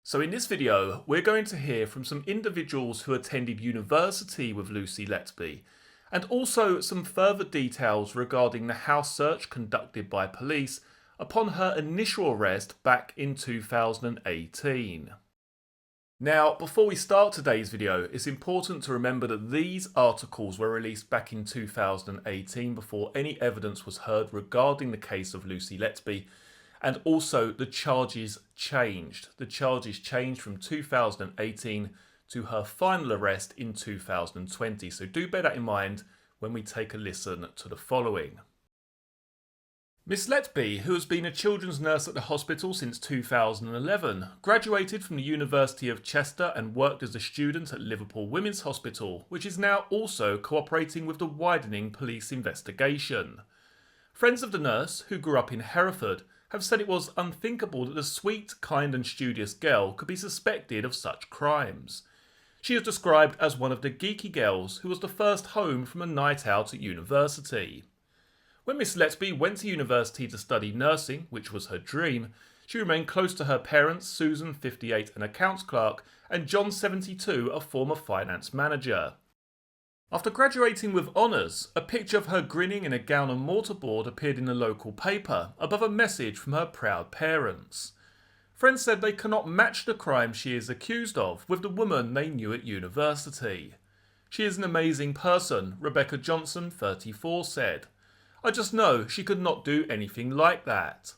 So in this video, we're going to hear from some individuals who attended university with Lucy Letby, and also some further details regarding the house search conducted by police upon her initial arrest back in 2018. Now, before we start today's video, it's important to remember that these articles were released back in 2018 before any evidence was heard regarding the case of Lucy Letby. And also the charges changed. The charges changed from 2018 to her final arrest in 2020. So do bear that in mind when we take a listen to the following. Miss Letby, who has been a children's nurse at the hospital since 2011, graduated from the University of Chester and worked as a student at Liverpool Women's Hospital, which is now also cooperating with the widening police investigation. Friends of the nurse, who grew up in Hereford, have said it was unthinkable that the sweet, kind and studious girl could be suspected of such crimes. She is described as one of the geeky girls who was the first home from a night out at university. When Miss Letby went to university to study nursing, which was her dream, she remained close to her parents, Susan, 58, an accounts clerk, and John, 72, a former finance manager. After graduating with honours, a picture of her grinning in a gown and mortarboard appeared in the local paper, above a message from her proud parents. Friends said they cannot match the crime she is accused of with the woman they knew at university. She is an amazing person, Rebecca Johnson, 34, said. I just know she could not do anything like that.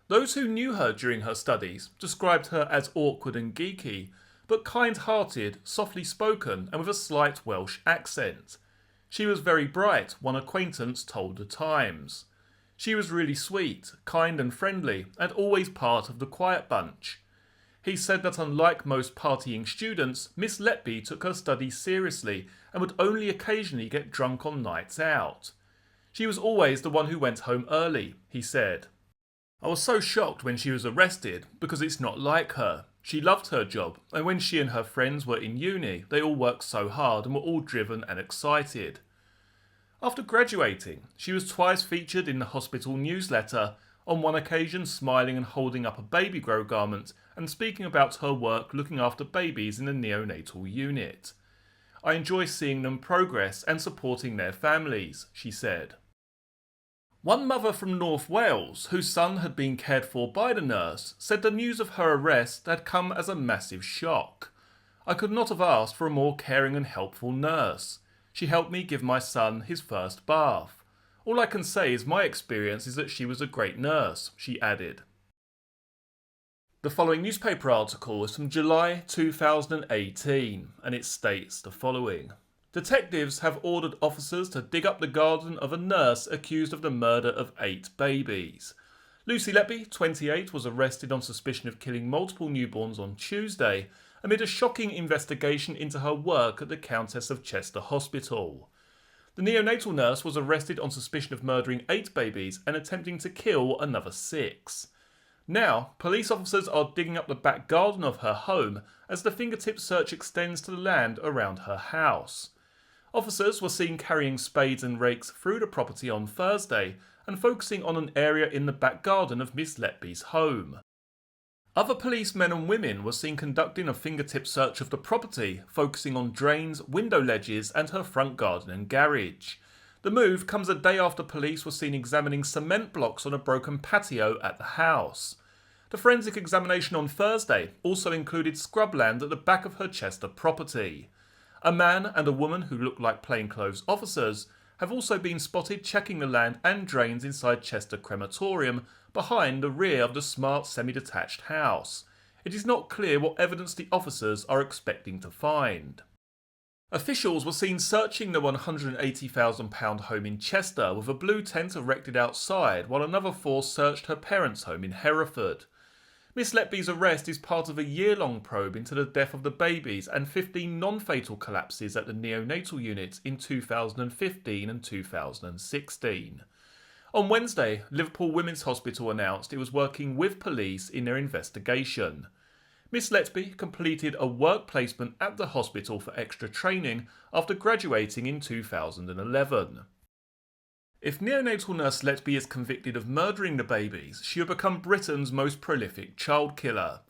Those who knew her during her studies described her as awkward and geeky, but kind-hearted, softly spoken and with a slight Welsh accent. She was very bright, one acquaintance told the Times. She was really sweet, kind and friendly, and always part of the quiet bunch. He said that unlike most partying students, Miss Letby took her studies seriously and would only occasionally get drunk on nights out. She was always the one who went home early, he said. I was so shocked when she was arrested because it's not like her. She loved her job, and when she and her friends were in uni, they all worked so hard and were all driven and excited. After graduating, she was twice featured in the hospital newsletter, on one occasion smiling and holding up a baby grow garment and speaking about her work looking after babies in the neonatal unit. I enjoy seeing them progress and supporting their families, she said. One mother from North Wales, whose son had been cared for by the nurse, said the news of her arrest had come as a massive shock. I could not have asked for a more caring and helpful nurse. She helped me give my son his first bath. All I can say is my experience is that she was a great nurse, she added. The following newspaper article is from July 2018, and it states the following. Detectives have ordered officers to dig up the garden of a nurse accused of the murder of 8 babies. Lucy Letby, 28, was arrested on suspicion of killing multiple newborns on Tuesday amid a shocking investigation into her work at the Countess of Chester Hospital. The neonatal nurse was arrested on suspicion of murdering 8 babies and attempting to kill another 6. Now, police officers are digging up the back garden of her home as the fingertip search extends to the land around her house. Officers were seen carrying spades and rakes through the property on Thursday and focusing on an area in the back garden of Miss Letby's home. Other policemen and women were seen conducting a fingertip search of the property, focusing on drains, window ledges and her front garden and garage. The move comes a day after police were seen examining cement blocks on a broken patio at the house. The forensic examination on Thursday also included scrubland at the back of her Chester property. A man and a woman who looked like plainclothes officers have also been spotted checking the land and drains inside Chester Crematorium behind the rear of the smart semi-detached house. It is not clear what evidence the officers are expecting to find. Officials were seen searching the £180,000 home in Chester with a blue tent erected outside while another force searched her parents' home in Hereford. Miss Letby's arrest is part of a year-long probe into the death of the babies and 15 non-fatal collapses at the neonatal unit in 2015 and 2016. On Wednesday, Liverpool Women's Hospital announced it was working with police in their investigation. Miss Letby completed a work placement at the hospital for extra training after graduating in 2011. If neonatal nurse Letby is convicted of murdering the babies, she will become Britain's most prolific child killer.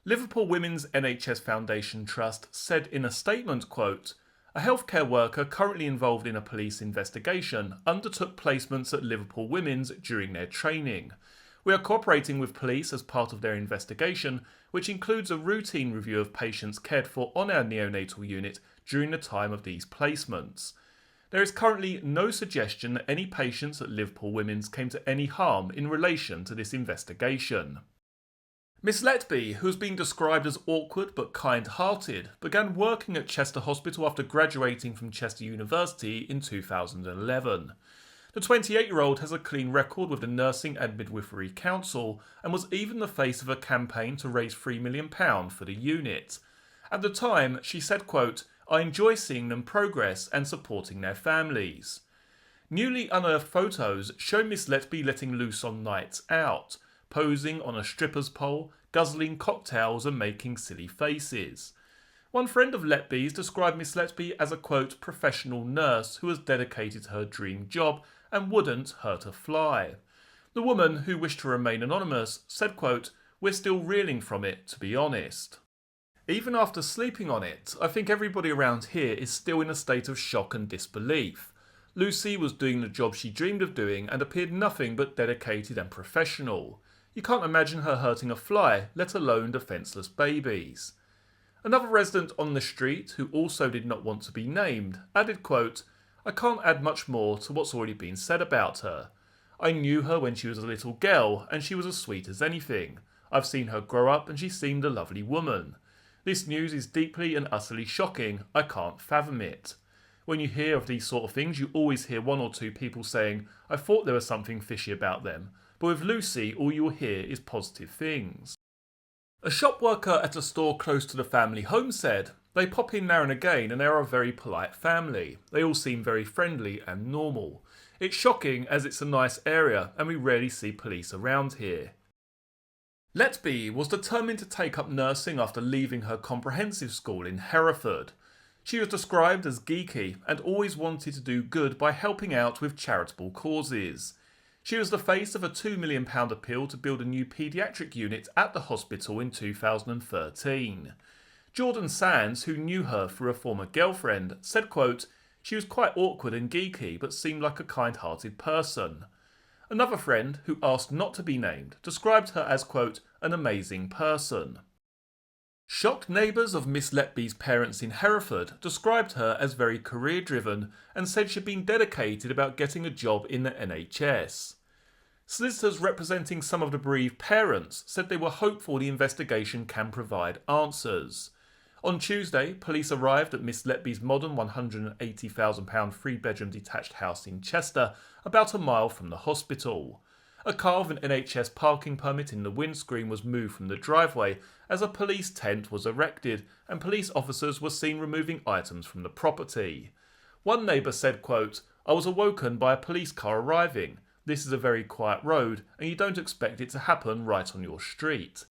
Liverpool Women's NHS Foundation Trust said in a statement, quote, "A healthcare worker currently involved in a police investigation undertook placements at Liverpool Women's during their training. We are cooperating with police as part of their investigation, which includes a routine review of patients cared for on our neonatal unit during the time of these placements. There is currently no suggestion that any patients at Liverpool Women's came to any harm in relation to this investigation." Miss Letby, who has been described as awkward but kind-hearted, began working at Chester Hospital after graduating from Chester University in 2011. The 28-year-old has a clean record with the Nursing and Midwifery Council and was even the face of a campaign to raise £3 million for the unit. At the time, she said, quote, "I enjoy seeing them progress and supporting their families." Newly unearthed photos show Miss Letby letting loose on nights out, posing on a stripper's pole, guzzling cocktails and making silly faces. One friend of Letby's described Miss Letby as a, quote, "professional nurse who was dedicated to her dream job and wouldn't hurt a fly." The woman, who wished to remain anonymous, said, quote, "We're still reeling from it, to be honest. Even after sleeping on it, I think everybody around here is still in a state of shock and disbelief. Lucy was doing the job she dreamed of doing and appeared nothing but dedicated and professional. You can't imagine her hurting a fly, let alone defenceless babies." Another resident on the street, who also did not want to be named, added, quote, "I can't add much more to what's already been said about her. I knew her when she was a little girl, and she was as sweet as anything. I've seen her grow up, and she seemed a lovely woman. This news is deeply and utterly shocking. I can't fathom it." When you hear of these sort of things, you always hear one or two people saying, "I thought there was something fishy about them." But with Lucy, all you'll hear is positive things. A shop worker at a store close to the family home said, "They pop in now and again and they are a very polite family. They all seem very friendly and normal. It's shocking as it's a nice area and we rarely see police around here." Letby was determined to take up nursing after leaving her comprehensive school in Hereford. She was described as geeky and always wanted to do good by helping out with charitable causes. She was the face of a £2 million appeal to build a new paediatric unit at the hospital in 2013. Jordan Sands, who knew her through a former girlfriend, said, quote, "She was quite awkward and geeky but seemed like a kind-hearted person." Another friend, who asked not to be named, described her as, quote, "an amazing person." Shocked neighbours of Miss Letby's parents in Hereford described her as very career-driven and said she'd been dedicated about getting a job in the NHS. Solicitors representing some of the bereaved parents said they were hopeful the investigation can provide answers. On Tuesday, police arrived at Miss Letby's modern £180,000 three-bedroom detached house in Chester, about a mile from the hospital. A car with an NHS parking permit in the windscreen was moved from the driveway as a police tent was erected and police officers were seen removing items from the property. One neighbour said, quote, "I was awoken by a police car arriving. This is a very quiet road and you don't expect it to happen right on your street."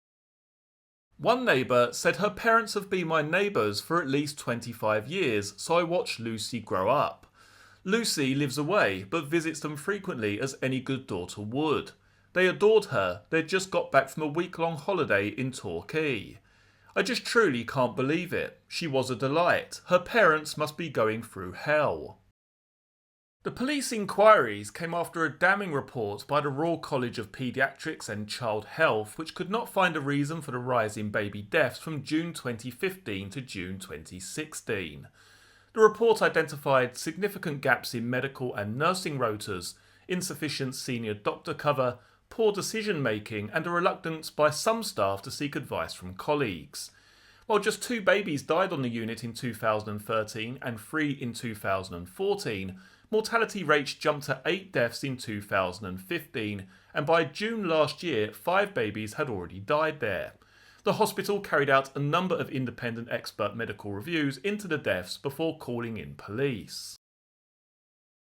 One neighbour said her parents have been my neighbours for at least 25 years, so I watched Lucy grow up. Lucy lives away, but visits them frequently as any good daughter would. They adored her. They'd just got back from a week-long holiday in Torquay. I just truly can't believe it. She was a delight. Her parents must be going through hell. The police inquiries came after a damning report by the Royal College of Paediatrics and Child Health, which could not find a reason for the rise in baby deaths from June 2015 to June 2016. The report identified significant gaps in medical and nursing rotas, insufficient senior doctor cover, poor decision-making and a reluctance by some staff to seek advice from colleagues. While just 2 babies died on the unit in 2013 and 3 in 2014, mortality rates jumped to 8 deaths in 2015, and by June last year, 5 babies had already died there. The hospital carried out a number of independent expert medical reviews into the deaths before calling in police.